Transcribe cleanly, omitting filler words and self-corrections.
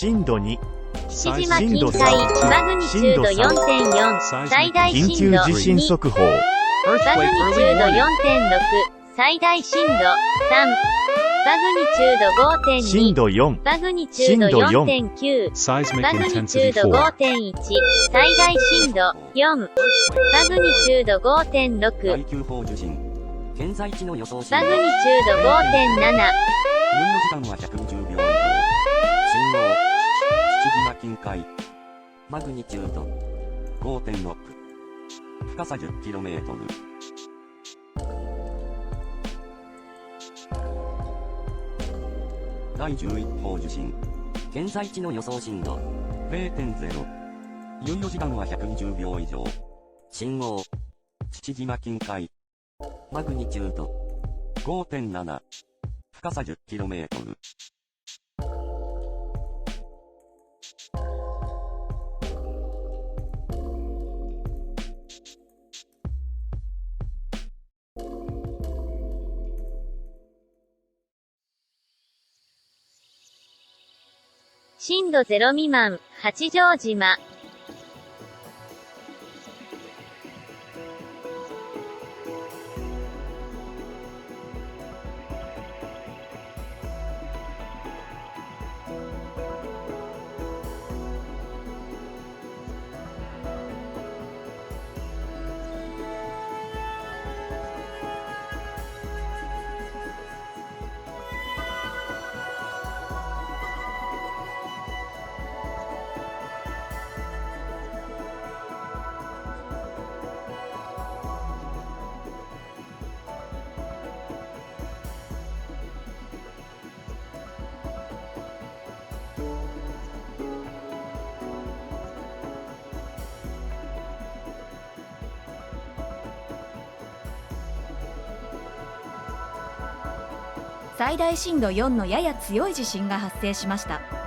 震度2、父島近海、マグニチュード 4.4、最大震緊急度地震2、速報、マグニチュード 4.6、最大震度3、マグニチュード 5.2、震度4、マグニチュード 4.9、マグニチュード 5.1、最大震度4、マグニチュード 5.6、第9報受信。現在地の予想震度。マグニチュード 5.7、猶予時間は120秒以上。信号。父島近海。マグニチュード 5.6。深さ 10km。第11報受信。現在地の予想震度 0.0。猶予時間は120秒以上。信号。父島近海。マグニチュード 5.7。深さ 10km。震度0未満、八丈島。最大震度4のやや強い地震が発生しました。